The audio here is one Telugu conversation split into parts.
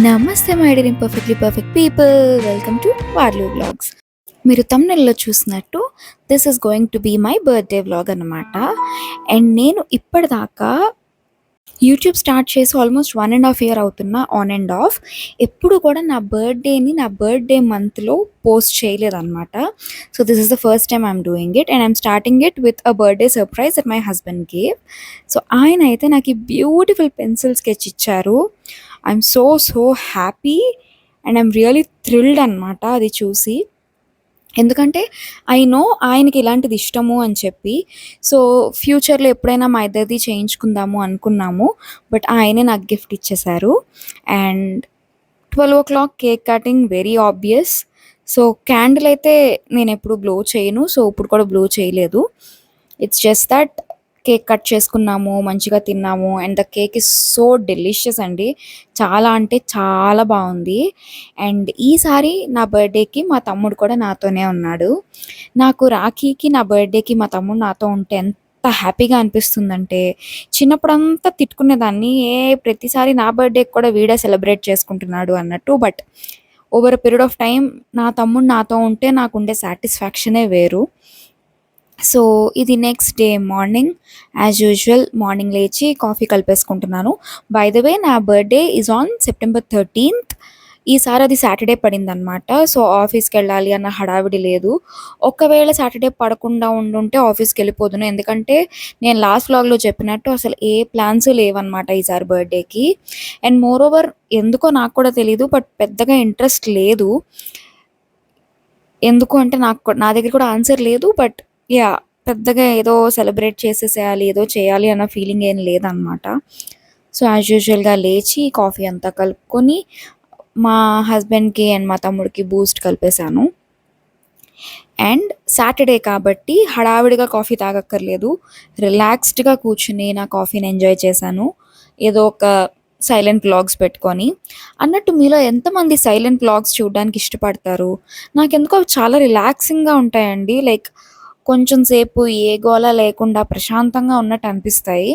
నమస్తే my dear imperfectly perfect people, welcome to వార్లు వ్లాగ్స్. మీరు తమ్నెల్లో చూసినట్టు this is going to be my birthday vlog అనమాట. అండ్ నేను ఇప్పటిదాకా యూట్యూబ్ స్టార్ట్ చేసి ఆల్మోస్ట్ 1.5 year అవుతున్నా, ఆన్ అండ్ ఆఫ్. ఎప్పుడు కూడా నా బర్త్డే మంత్లో పోస్ట్ చేయలేదన్నమాట. So this is the first time I'm doing it, and I'm starting it with a birthday surprise that my husband gave. So ఆయన అయితే నాకు ఈ బ్యూటిఫుల్ పెన్సిల్ స్కెచ్ ఇచ్చారు. I'm so happy and I'm really thrilled అనమాట అది చూసి. ఎందుకంటే ఐ నో ఆయనకి ఇలాంటిది ఇష్టము అని చెప్పి. సో ఫ్యూచర్లో ఎప్పుడైనా మా ఇద్దరిది చేయించుకుందాము అనుకున్నాము, బట్ ఆయనే నాకు గిఫ్ట్ ఇచ్చేశారు. And 12 o'clock cake cutting, very obvious. So candle అయితే నేను ఎప్పుడు బ్లో చేయను, సో ఇప్పుడు కూడా బ్లో చేయలేదు. It's just that cake cut చేసుకున్నాము, మంచిగా తిన్నాము, and the cake is so delicious అండి. చాలా అంటే చాలా బాగుంది. అండ్ ఈసారి నా బర్త్డేకి మా తమ్ముడు కూడా నాతోనే ఉన్నాడు. నాకు రాఖీకి, నా బర్త్డేకి మా తమ్ముడు నాతో ఉంటే ఎంత హ్యాపీగా అనిపిస్తుందంటే, చిన్నప్పుడంతా తిట్టుకునేదాన్ని, ప్రతిసారి నా బర్త్డేకి కూడా వీడే సెలబ్రేట్ చేసుకుంటున్నాడు అన్నట్టు. But over a period of time నా తమ్ముడు నాతో ఉంటే నాకుండే సాటిస్ఫాక్షనే వేరు. సో ఇది next day morning, as usual morning లేచి కాఫీ కలిపేసుకుంటున్నాను. బై ద వే, నా birthday is on September 13th. ఈసారి అది సాటర్డే పడిందనమాట. సో ఆఫీస్కి వెళ్ళాలి అన్న హడావిడి లేదు. ఒకవేళ సాటర్డే పడకుండా ఉండుంటే ఆఫీస్కి వెళ్ళిపోదును, ఎందుకంటే నేను లాస్ట్ వ్లాగ్లో చెప్పినట్టు అసలు ఏ ప్లాన్స్ లేవన్నమాట ఈసారి బర్త్డేకి. అండ్ మోర్ ఓవర్, ఎందుకో నాకు కూడా తెలీదు, బట్ పెద్దగా ఇంట్రెస్ట్ లేదు. ఎందుకు అంటే నా దగ్గర కూడా ఆన్సర్ లేదు. బట్ యా, పెద్దగా ఏదో సెలబ్రేట్ చేసేసేయాలి, ఏదో చేయాలి అన్న ఫీలింగ్ ఏం లేదనమాట. సో యాజ్ యూజువల్గా లేచి కాఫీ అంతా కలుపుకొని మా హస్బెండ్కి అండ్ మా తమ్ముడికి బూస్ట్ కలిపేశాను. అండ్ సాటర్డే కాబట్టి హడావిడిగా కాఫీ తాగక్కర్లేదు, రిలాక్స్డ్గా కూర్చుని నా కాఫీని ఎంజాయ్ చేశాను, ఏదో ఒక సైలెంట్ వ్లాగ్స్ పెట్టుకొని. అన్నట్టు మీలో ఎంతమంది సైలెంట్ వ్లాగ్స్ చూడడానికి ఇష్టపడతారు? నాకెందుకో అవి చాలా రిలాక్సింగ్గా ఉంటాయండి. లైక్ కొంచెం సేపు ఏ గోల లేకుండా ప్రశాంతంగా ఉన్నట్టు అనిపిస్తాయి.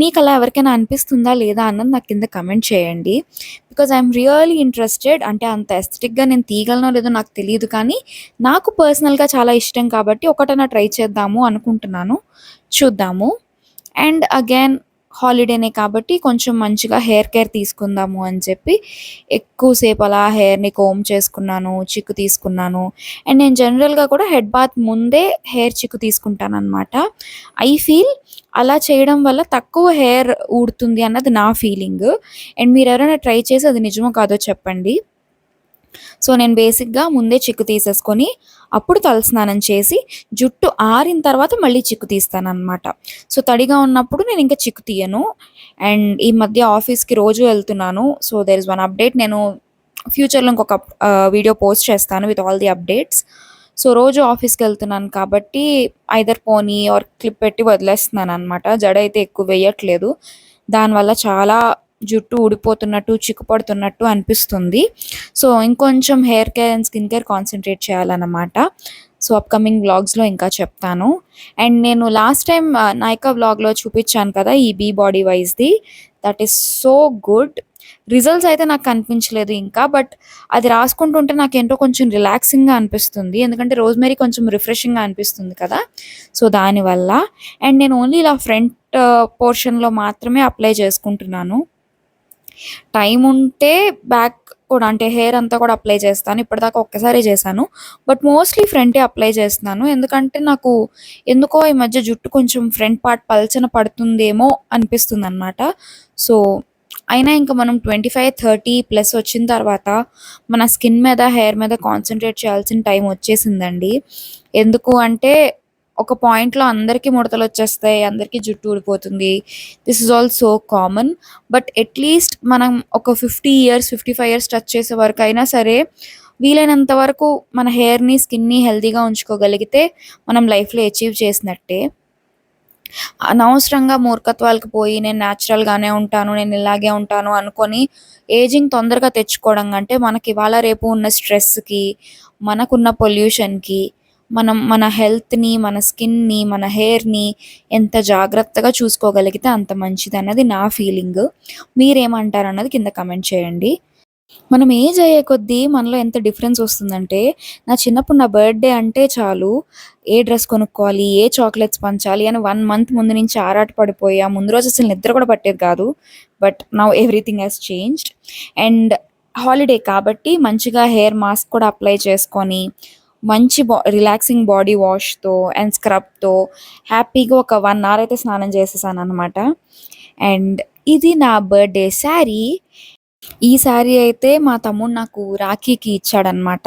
మీకు అలా ఎవరికైనా అనిపిస్తుందా లేదా అన్నది నాకు కింద కమెంట్ చేయండి. Because I'm really interested. అంటే అంత ఎస్థెటిక్గా నేను తీయగలనో లేదో నాకు తెలియదు, కానీ నాకు పర్సనల్గా చాలా ఇష్టం కాబట్టి ఒకటైనా ట్రై చేద్దాము అనుకుంటున్నాను. చూద్దాము. అండ్ అగైన్ హాలిడేనే కాబట్టి కొంచెం మంచిగా హెయిర్ కేర్ తీసుకుందాము అని చెప్పి ఎక్కువసేపు అలా హెయిర్ని కోమ్ చేసుకున్నాను, చిక్కు తీసుకున్నాను. అండ్ నేను జనరల్గా కూడా హెడ్ బాత్ ముందే హెయిర్ చిక్కు తీసుకుంటాను అనమాట. ఐ ఫీల్ అలా చేయడం వల్ల తక్కువ హెయిర్ ఊడుతుంది అన్నది నా ఫీలింగ్. అండ్ మీరు ఎవరైనా ట్రై చేసి అది నిజమో కాదో చెప్పండి. సో నేను బేసిక్గా ముందే చిక్కు తీసేసుకొని అప్పుడు తలస్నానం చేసి జుట్టు ఆరిన తర్వాత మళ్ళీ చిక్కు తీస్తాను అనమాట. సో తడిగా ఉన్నప్పుడు నేను ఇంకా చిక్కు తీయను. అండ్ ఈ మధ్య ఆఫీస్కి రోజు వెళ్తున్నాను. So there is one update. నేను ఫ్యూచర్లో ఇంకొక వీడియో పోస్ట్ చేస్తాను with all the updates. So రోజు ఆఫీస్కి వెళ్తున్నాను కాబట్టి ఐదర్ పోనీ ఆర్ క్లిప్ పెట్టి వదిలేస్తున్నాను అనమాట. జడ అయితే ఎక్కువ వేయట్లేదు, దానివల్ల చాలా జుట్టు ఊడిపోతున్నట్టు, చిక్కుపడుతున్నట్టు అనిపిస్తుంది. సో ఇంకొంచెం hair care and skin care concentrate చేయాలన్నమాట. సో అప్కమింగ్ వ్లాగ్స్లో ఇంకా చెప్తాను. అండ్ నేను లాస్ట్ టైం నైకా వ్లాగ్లో చూపించాను కదా ఈ బీ బాడీ వైజ్ది, that is so good. Results అయితే నాకు కనిపించలేదు ఇంకా, బట్ అది రాసుకుంటుంటే నాకేంటో కొంచెం రిలాక్సింగ్గా అనిపిస్తుంది, ఎందుకంటే రోజ్మెరీ కొంచెం రిఫ్రెషింగ్గా అనిపిస్తుంది కదా, సో దానివల్ల. అండ్ నేను ఓన్లీ ఇలా ఫ్రంట్ పోర్షన్లో మాత్రమే అప్లై చేసుకుంటున్నాను. టైం ఉంటే బ్యాక్ కూడా, అంటే హెయిర్ అంతా కూడా అప్లై చేస్తాను. ఇప్పటిదాకా ఒక్కసారి చేశాను, బట్ మోస్ట్లీ ఫ్రంటే అప్లై చేస్తున్నాను. ఎందుకంటే నాకు ఎందుకో ఈ మధ్య జుట్టు కొంచెం ఫ్రంట్ పార్ట్ పల్చన పడుతుందేమో అనిపిస్తుంది అనమాట. సో అయినా ఇంకా మనం 25-30+ వచ్చిన తర్వాత మన స్కిన్ మీద, హెయిర్ మీద కాన్సన్ట్రేట్ చేయాల్సిన టైం వచ్చేసిందండి. ఎందుకు అంటే ఒక పాయింట్లో అందరికీ ముడతలు వచ్చేస్తాయి, అందరికీ జుట్టు ఊడిపోతుంది. This is all so common. But at least మనం ఒక 50 years 55 years టచ్ చేసే వరకు అయినా సరే వీలైనంత వరకు మన హెయిర్ని, స్కిన్ని హెల్తీగా ఉంచుకోగలిగితే మనం లైఫ్లో అచీవ్ చేసినట్టే. అనవసరంగా మూర్ఖత్వాలకు పోయి నేను న్యాచురల్గానే ఉంటాను, నేను ఇలాగే ఉంటాను అనుకొని ఏజింగ్ తొందరగా తెచ్చుకోవడం కంటే, మనకి ఇవాళ రేపు ఉన్న స్ట్రెస్కి, మనకున్న పొల్యూషన్కి మనం మన హెల్త్ని, మన స్కిన్ని, మన హెయిర్ని ఎంత జాగ్రత్తగా చూసుకోగలిగితే అంత మంచిది అన్నది నా ఫీలింగ్. మీరేమంటారు అన్నది కింద కమెంట్ చేయండి. మనం ఏజ్ అయ్యే కొద్దీ మనలో ఎంత డిఫరెన్స్ వస్తుందంటే, నా చిన్నప్పుడు నా బర్త్‌డే అంటే చాలు, ఏ డ్రెస్ కొనుక్కోవాలి, ఏ చాక్లెట్స్ పంచాలి అని 1 మంత్ ముందు నుంచి ఆరాట పడిపోయి, ఆ ముందు రోజు అసలు నిద్ర కూడా పట్టేది కాదు. But now everything has changed. And holiday కాబట్టి మంచిగా హెయిర్ మాస్క్ కూడా అప్లై చేసుకొని, మంచి రిలాక్సింగ్ బాడీ వాష్‌తో అండ్ స్క్రబ్‌తో హ్యాపీగా ఒక 1 అవర్ అయితే స్నానం చేసేసాననమాట. అండ్ ఇది నా బర్త్‌డే శారీ. ఈ శారీ అయితే మా తమ్ముడు నాకు రాఖీకి ఇచ్చాడనమాట.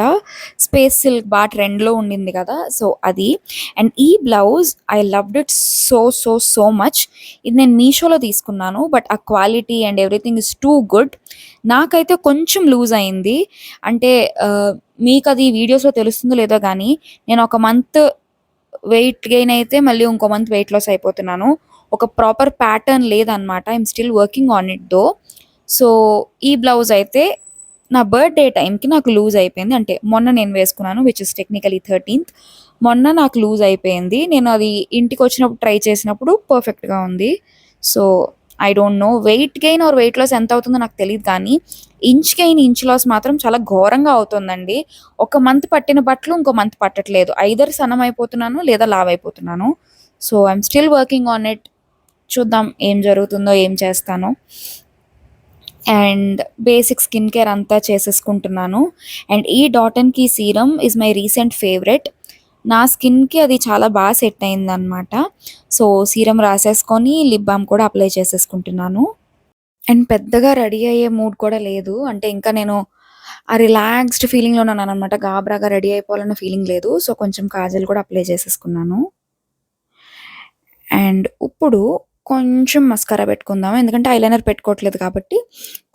స్పేస్ సిల్క్ ట్రెండ్‌లో ఉండింది కదా! సో, అది. అండ్ ఈ blouse I loved it so, so, so much. ఇది నేను మీషోలో తీసుకున్నాను. బట్ ఆ quality and everything is too good. నాకైతే కొంచెం లూజ్ అయింది. అంటే మీకది వీడియోస్‌లో తెలుస్తుందో లేదో గానీ, నేను ఒక మంత్ వెయిట్ గెయిన్ అయితే మళ్ళీ ఇంకో మంత్ వెయిట్ లాస్ అయిపోతున్నాను. ఒక ప్రాపర్ ప్యాటర్న్ లేదనమాట. I'm still working on it though. So, ఈ బ్లౌజ్ అయితే నా బర్త్‌డే టైమ్‌కి నాకు లూజ్ అయిపోయింది. అంటే మొన్న నేను వేసుకున్నాను విచ్ ఇస్ టెక్నికల్లీ 13థ్. మొన్న నాకు లూజ్ అయిపోయింది. నేను అది ఇంటికొచ్చినప్పుడు ట్రై చేసినప్పుడు పర్ఫెక్ట్‌గా ఉంది. So, I don't know weight gain or weight loss ఎంత అవుతుందో నాకు తెలీదు కానీ, ఇంచ్ గెయిన్, ఇంచ్ లాస్ మాత్రం చాలా ఘోరంగా అవుతుందండి. ఒక మంత్ పట్టిన బట్టలు ఇంకో మంత్ పట్టట్లేదు. ఐదర్ సన్నమైపోతున్నాను లేదా లావైపోతున్నాను. So, I'm still working on it. చూద్దాం ఏం జరుగుతుందో, ఏం చేస్తానో. అండ్ బేసిక్ స్కిన్ కేర్ అంతా చేసేసుకుంటున్నాను. అండ్ ఈ dot and key serum is my recent favourite. నా స్కిన్‌కి అది చాలా సెట్ అయిందనమాట. సో, సీరమ్ రాసేసుకొని లిప్ బామ్ కూడా అప్లై చేసేసుకుంటున్నాను. అండ్ పెద్దగా రెడీ అయ్యే మూడ్ కూడా లేదు. అంటే ఇంకా నేను ఆ రిలాక్స్డ్ ఫీలింగ్‌లో ఉన్నాననమాట. గాబరాగా రెడీ అయిపోవాలన్న ఫీలింగ్ లేదు. సో, కొంచెం కాజల్ కూడా అప్లై చేసేసుకున్నాను. అండ్ ఇప్పుడు కొంచెం మస్కారా పెట్టుకుందాం. ఎందుకంటే ఐలైనర్ పెట్టుకోవట్లేదు కాబట్టి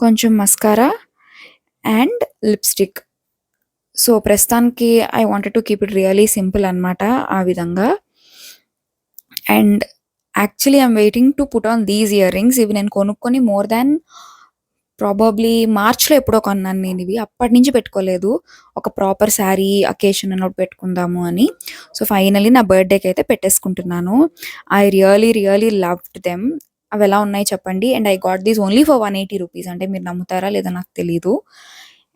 కొంచెం మస్కారా అండ్ లిప్‌స్టిక్. సో, ప్రస్తుతానికి I wanted to keep it really simple అనమాట. ఆ విధంగా. And actually I'm waiting to put on these ear rings. ఇవి నేను కొనుక్కొని మోర్ దాన్ ప్రాబబ్లీ మార్చ్‌లో ఎప్పుడో కొన్నాను నేనివి. అప్పటినుంచి పెట్టుకోలేదు. ఒక ప్రాపర్ శారీ అకేషన్ అన్నప్పుడు పెట్టుకుందాము అని. సో, ఫైనల్లీ నా బర్త్‌డేకి అయితే పెట్టేసుకుంటున్నాను. I really, really loved them. అవెలా ఉన్నాయి చెప్పండి. And I got these only for ₹180. అంటే మీరు నమ్ముతారా లేదో నాకు తెలీదు.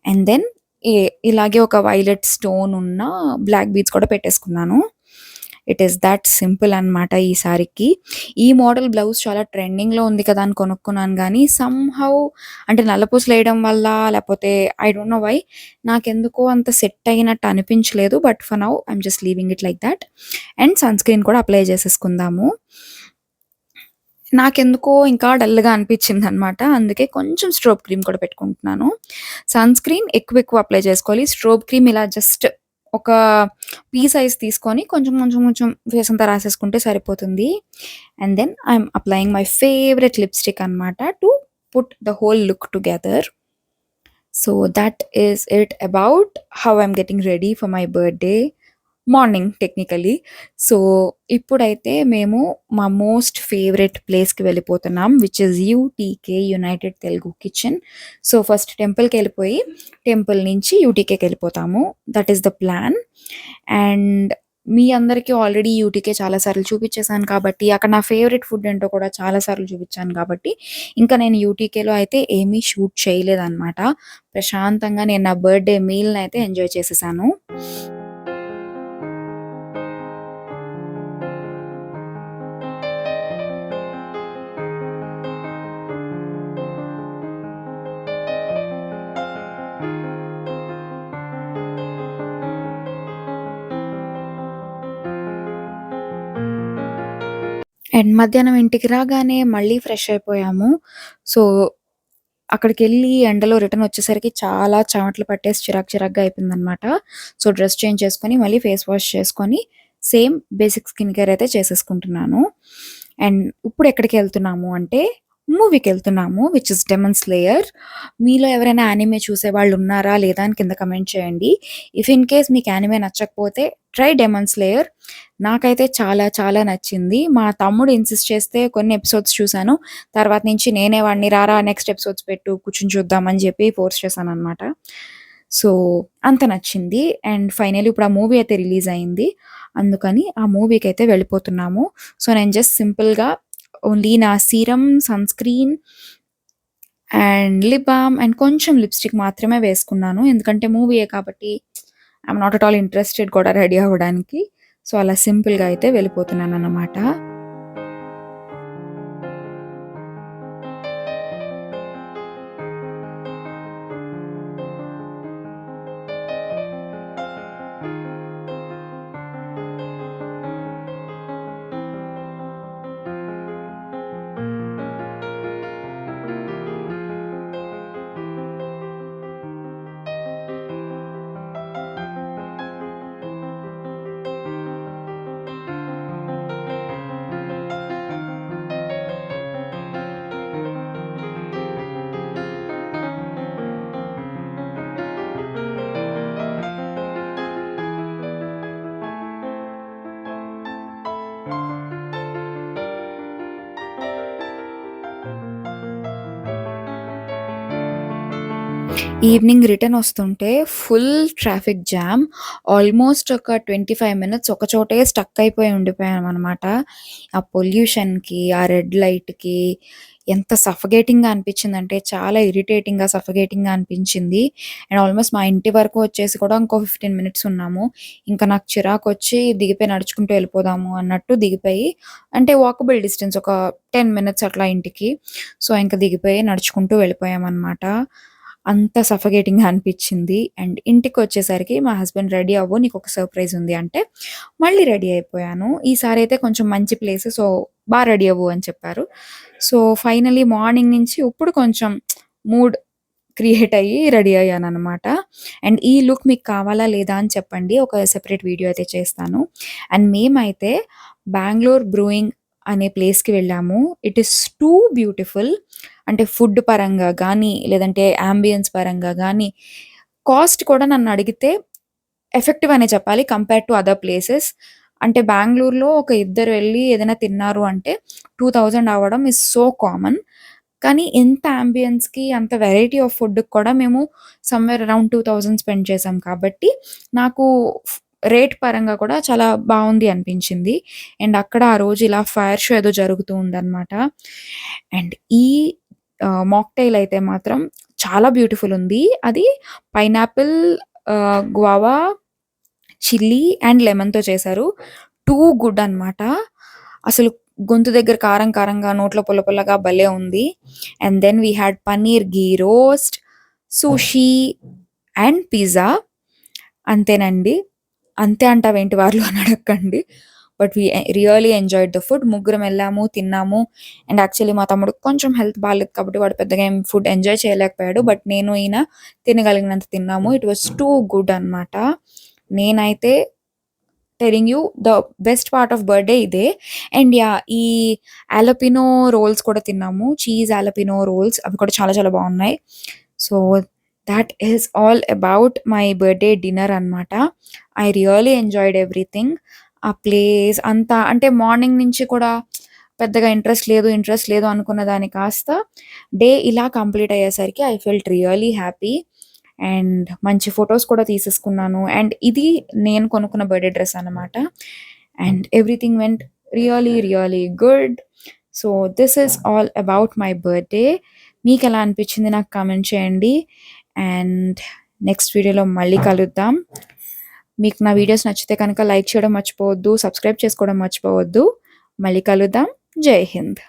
అండ్ దెన్ ఇ ఇలాగే ఒక వైలెట్ స్టోన్ ఉన్న బ్లాక్ బీడ్స్ కూడా పెట్టేసుకున్నాను. ఇట్ ఈస్ దట్ సింపుల్ అనమాట ఈ సారీకి. ఈ మోడల్ బ్లౌజ్ చాలా ట్రెండింగ్‌లో ఉంది కదా అని కొనుక్కున్నాను గానీ, సమ్‌హౌ అంటే నల్లపూసలేయడం వల్ల లేపోతే ఐ డోంట్ నో వై నాకెందుకో అంత సెట్ అయినట్టు అనిపించలేదు. But for now I'm just leaving it like that. And sunscreen కూడా అప్లై చేసేసుకుందాము. నాకెందుకో ఇంకా డల్‌గా అనిపించిందనమాట. అందుకే కొంచెం స్ట్రోబ్ క్రీమ్ కూడా పెట్టుకుంటున్నాను. సన్ స్క్రీన్ ఎక్కువ అప్లై చేసుకోవాలి. స్ట్రోబ్ క్రీమ్ ఇలా జస్ట్ ఒక పీ సైజ్ తీసుకొని కొంచెం, కొంచెం, కొంచెం ఫేస్ అంతా రాసేసుకుంటే సరిపోతుంది. And then I'm applying my favourite lipstick అనమాట to put the whole look together. So, that is it about how I'm getting ready for my birthday. Morning technically. So, ఇప్పుడైతే మేము మా మోస్ట్ ఫేవరెట్ ప్లేస్‌కి వెళ్ళిపోతున్నాం. Which is UTK united Telugu kitchen. So, first టెంపుల్‌కెళ్ళిపోయి టెంపుల్ నుంచి యూటీకేకెళ్ళిపోతాము. That is the plan. And మీ అందరికీ ఆల్రెడీ యూటీకే చాలా సార్లు చూపిచ్చేసాను కాబట్టి, అక్కడ నా ఫేవరెట్ ఫుడ్ ఏంటో కూడా చాలా సార్లు చూపిచ్చాను కాబట్టి, ఇంకా నేను యూటీకేలో అయితే ఏమీ షూట్ చేయలేదనమాట. ప్రశాంతంగా నేను నా బర్త్‌డే మీల్‌నయితే ఎంజాయ్ చేసేసాను. అండ్ మధ్యాహ్నం ఇంటికి రాగానే మళ్ళీ ఫ్రెష్ అయిపోయాము. సో, అక్కడికెళ్ళి ఎండలో రిటర్న్ వచ్చేసరికి చాలా చెమటలు పట్టేసి చిరాకుగా అయిపోయిందనమాట. సో, డ్రెస్ చేంజ్ చేసుకొని మళ్ళీ ఫేస్ వాష్ చేసుకొని సేమ్ బేసిక్ స్కిన్ కేర్ అయితే చేసేసుకుంటున్నాను. అండ్ ఇప్పుడు ఎక్కడికెళ్తున్నాము అంటే మూవీకెళ్తున్నాము విచ్ ఇస్ 'డెమన్ స్లేయర్'. మీలో ఎవరైనా యానిమే చూసేవాళ్ళు ఉన్నారా లేదా అని కింద కమెంట్ చేయండి. ఇఫ్ ఇన్ కేస్ మీకు యానిమే నచ్చకపోతే ట్రై 'డెమన్ స్లేయర్'. నాకైతే చాలా చాలా నచ్చింది. మా తమ్ముడు ఇన్సిస్ట్ చేస్తే కొన్ని ఎపిసోడ్స్ చూసాను. తర్వాత నుంచి నేనే వాడిని రారా నెక్స్ట్ ఎపిసోడ్స్ పెట్టు కూర్చొని చూద్దాం అని చెప్పి ఫోర్స్ చేశాననమాట. సో, అంత నచ్చింది. అండ్ ఫైనల్లీ ఇప్పుడు ఆ మూవీ అయితే రిలీజ్ అయింది. అందుకని ఆ మూవీకైతే వెళ్ళిపోతున్నాము. సో, నేను జస్ట్ సింపుల్‌గా ఓన్లీ నా serum, sunscreen and lip balm and కొంచెం లిప్‌స్టిక్ మాత్రమే వేసుకున్నాను. ఎందుకంటే మూవీయే కాబట్టి I'm not at all interested కూడా రెడీ అవ్వడానికి. సో, అలా సింపుల్‌గా అయితే వెళ్ళిపోతున్నానన్నమాట. ఈవినింగ్ రిటర్న్ వస్తుంటే ఫుల్ ట్రాఫిక్ జామ్. ఆల్మోస్ట్ ఒక 25 మినిట్స్ ఒక చోటే స్టక్ అయిపోయి ఉండిపోయామనమాట. ఆ పొల్యూషన్‌కి, ఆ రెడ్ లైట్‌కి ఎంత సఫకేటింగ్‌గా అనిపించిందంటే చాలా ఇరిటేటింగ్‌గా, సఫకేటింగ్‌గా అనిపించింది. అండ్ ఆల్మోస్ట్ మా ఇంటి వరకు వచ్చేసి కూడా ఇంకో 15 మినిట్స్ ఉన్నాము. ఇంకా నాకు చిరాకొచ్చి దిగిపోయి నడుచుకుంటూ వెళ్ళిపోదాము అన్నట్టు దిగిపోయి అంటే వాకబుల్ డిస్టెన్స్ ఒక 10 మినిట్స్ అట్లా ఇంటికి. సో, ఇంక దిగిపోయి నడుచుకుంటూ వెళ్ళిపోయామనమాట. అంత సఫకేటింగ్‌గా అనిపిచ్చింది. అండ్ ఇంటికొచ్చేసరికి మా హస్బెండ్ "రెడీ అవ్వు నీకొక సర్ప్రైజ్ ఉంది" అంటే మళ్ళీ రెడీ అయిపోయాను. ఈసారైతే కొంచెం మంచి ప్లేస్ సో, రెడీ అవ్వు అని చెప్పారు. సో, ఫైనల్లీ మార్నింగ్ నుంచి ఇప్పుడు కొంచెం మూడ్ క్రియేట్ అయ్యి రెడీ అయ్యాననమాట. అండ్ ఈ లుక్ మీకు కావాలా లేదా అని చెప్పండి. ఒక సెపరేట్ వీడియో అయితే చేస్తాను. అండ్ మేమైతే బెంగుళూరు బ్రూయింగ్ అనే ప్లేస్‌కి వెళ్ళాము. It is two beautiful. అంటే ఫుడ్ పరంగా గానీ, లేదంటే యాంబియన్స్ పరంగా గానీ, కాస్ట్ కూడా నన్నడిగితే ఎఫెక్టివ్ అనే చెప్పాలి కంపేర్ టు అదర్ ప్లేసెస్. అంటే బెంగుళూరులో ఒక ఇద్దరు వెళ్లి ఏదైనా తిన్నారు అంటే 2000 అవ్వడం ఈస్ సో కామన్. కానీ ఎంత యాంబియన్స్‌కి, అంత వెరైటీ ఆఫ్ ఫుడ్‌కి కూడా మేము సమ్‌వేర్ అరౌండ్ 2000 స్పెండ్ చేశాం కాబట్టి, నాకు రేట్ పరంగా కూడా చాలా బావుంది అనిపించింది. అండ్ అక్కడ ఆ రోజు ఇలా ఫైర్ షో ఏదో జరుగుతూ ఉందనమాట. అండ్ ఈ మాక్‌టైల్ అయితే మాత్రం చాలా బ్యూటిఫుల్ ఉంది. అది పైనాపిల్, గువావా, చిల్లీ అండ్ లెమన్‌తో చేశారు. టూ గుడ్ అనమాట. అసలు గొంతు దగ్గర కారం కారంగా, నోట్లో పుల్ల పుల్లగా భలే ఉంది. And then we had paneer ghee roast, sushi and pizza. అంతేనండి. అంతే అంటావేంటి వార్లు అని అడక్కండి. But we really enjoyed the food. ముగ్గురం ఎళ్ళాము, తిన్నాము. అండ్ యాక్చువల్లీ మా తమ్ముడికి కొంచెం హెల్త్ బాలేదు కాబట్టి వాడు పెద్దగా ఏం ఫుడ్ ఎంజాయ్ చేయలేకపోయాడు. బట్ నేను, ఈయన తినగలిగినంత తిన్నాము. ఇట్ వాస్ టూ గుడ్ అనమాట. నేనైతే telling you the best part of birthday ఇదే. And yeah! ఈ ఆలపినో రోల్స్ కూడా తిన్నాము. చీజ్ ఆలపినో రోల్స్ అవి కూడా చాలా చాలా బావున్నాయి. So, that is all about my birthday dinner అనమాట. I really enjoyed everything. ఆ ప్లేస్ అంతా అంటే మార్నింగ్ నుంచి కూడా పెద్దగా ఇంట్రెస్ట్ లేదు అనుకున్న దాన్ని కాస్త డే ఇలా కంప్లీట్ అయ్యేసరికి I felt really happy. And మంచి ఫోటోస్ కూడా తీసేసుకున్నాను. అండ్ ఇది నేను కొనుక్కున్న బర్త్‌డే డ్రెస్ అనమాట. And everything went really, really good. So, this is all about my birthday. మీకెలా అనిపించింది నాకు కామెంట్ చేయండి. అండ్ నెక్స్ట్ వీడియోలో మళ్ళీ కలుద్దాం. మీకు నా వీడియోస్ నచ్చితే కనుక లైక్ చేయడం మర్చిపోవద్దు. సబ్స్క్రైబ్ చేసుకోవడం మర్చిపోవద్దు. మళ్ళీ కలుద్దాం. జై హింద్.